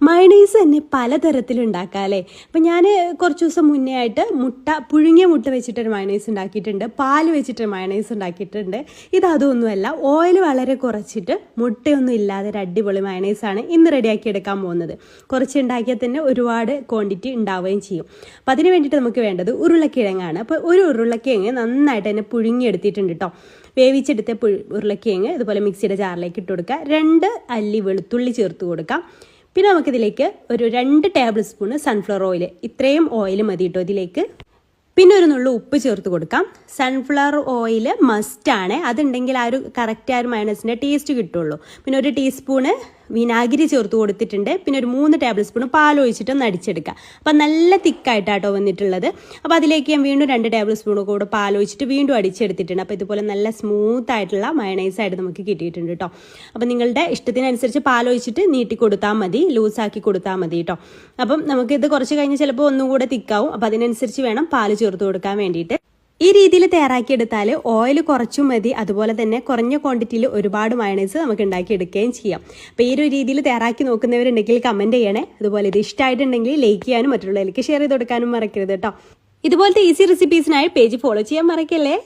Mayonnaise തന്നെ പലതരത്തിലുണ്ടാക്കാം അല്ലേ. അപ്പം ഞാൻ കുറച്ച് ദിവസം മുന്നേ ആയിട്ട് പുഴുങ്ങിയ മുട്ട വെച്ചിട്ടൊരു മയണൈസ് ഉണ്ടാക്കിയിട്ടുണ്ട്, പാൽ വെച്ചിട്ടൊരു മയണൈസ് ഉണ്ടാക്കിയിട്ടുണ്ട്. ഇതൊന്നുമല്ല, ഓയിൽ വളരെ കുറച്ചിട്ട് മുട്ടയൊന്നും ഇല്ലാതെ ഒരു അടിപൊളി മയണൈസാണ് ഇന്ന് റെഡിയാക്കി എടുക്കാൻ പോകുന്നത്. കുറച്ച് ഉണ്ടാക്കിയാൽ തന്നെ ഒരുപാട് ക്വാണ്ടിറ്റി ഉണ്ടാവുകയും ചെയ്യും. അപ്പം അതിന് വേണ്ടിയിട്ട് നമുക്ക് വേണ്ടത് ഉരുളക്കിഴങ്ങാണ്. അപ്പോൾ ഒരു ഉരുളക്കിഴങ്ങ് നന്നായിട്ട് തന്നെ പുഴുങ്ങിയെടുത്തിട്ടുണ്ട് കേട്ടോ. വേവിച്ചെടുത്ത ഉരുളക്കിഴങ്ങ് ഇതുപോലെ മിക്സിയുടെ ജാറിലേക്ക് ഇട്ട് കൊടുക്കുക. 2 അല്ലി വെളുത്തുള്ളി ചേർത്ത് കൊടുക്കാം. പിന്നെ നമുക്കിതിലേക്ക് ഒരു 2 ടേബിൾ സ്പൂണ് സൺഫ്ലവർ ഓയിൽ, ഇത്രയും ഓയിൽ മതി കേട്ടോ ഇതിലേക്ക്. പിന്നെ ഒരു നുള്ളു ഉപ്പ് ചേർത്ത് കൊടുക്കാം. സൺഫ്ലവർ ഓയിൽ മസ്റ്റാണ്, അതുണ്ടെങ്കിൽ ആ ഒരു കറക്റ്റ് ആ ഒരു മയണൈസിൻ്റെ ടേസ്റ്റ് കിട്ടുള്ളൂ. പിന്നെ 1 ടീസ്പൂണ് വിനാഗിരി ചേർത്ത് കൊടുത്തിട്ടുണ്ട്. പിന്നെ ഒരു 3 ടേബിൾ സ്പൂൺ പാൽ ഒഴിച്ചിട്ട് ഒന്ന് അടിച്ചെടുക്കുക. അപ്പം നല്ല തിക്കായിട്ടാട്ടോ വന്നിട്ടുള്ളത്. അപ്പോൾ അതിലേക്ക് ഞാൻ വീണ്ടും 2 ടേബിൾ സ്പൂൺ കൂടെ പാൽ ഒഴിച്ചിട്ട് വീണ്ടും അടിച്ചെടുത്തിട്ടുണ്ട്. അപ്പോൾ ഇതുപോലെ നല്ല സ്മൂത്ത് ആയിട്ടുള്ള മയണൈസായിട്ട് നമുക്ക് കിട്ടിയിട്ടുണ്ട് കേട്ടോ. അപ്പം നിങ്ങളുടെ ഇഷ്ടത്തിനനുസരിച്ച് പാൽ ഒഴിച്ചിട്ട് നീട്ടി കൊടുത്താൽ മതി, ലൂസാക്കി കൊടുത്താൽ മതി കേട്ടോ. അപ്പം നമുക്കിത് കുറച്ച് കഴിഞ്ഞ് ചിലപ്പോൾ ഒന്നും കൂടെ തിക്കാവും. അപ്പം അതിനനുസരിച്ച് വേണം പാൽ ചേർത്ത് കൊടുക്കാൻ വേണ്ടിയിട്ട്. ഈ രീതിയിൽ തയ്യാറാക്കിയെടുത്താൽ ഓയിൽ കുറച്ചും മതി, അതുപോലെ തന്നെ കുറഞ്ഞ ക്വാണ്ടിറ്റിയിൽ ഒരുപാട് മയണൈസ് നമുക്ക് ഉണ്ടാക്കിയെടുക്കുകയും ചെയ്യാം. അപ്പോൾ ഈ ഒരു രീതിയിൽ തയ്യാറാക്കി നോക്കുന്നവരുണ്ടെങ്കിൽ കമൻറ്റ് ചെയ്യണേ. അതുപോലെ ഇത് ഇഷ്ടമായിട്ടുണ്ടെങ്കിൽ ലൈക്ക് ചെയ്യാനും മറ്റുള്ളവർക്ക് ഷെയർ ചെയ്ത് കൊടുക്കാനും മറക്കരുത് കേട്ടോ. ഇതുപോലത്തെ ഈസി റെസിപ്പീസിനായി പേജ് ഫോളോ ചെയ്യാൻ മറക്കല്ലേ.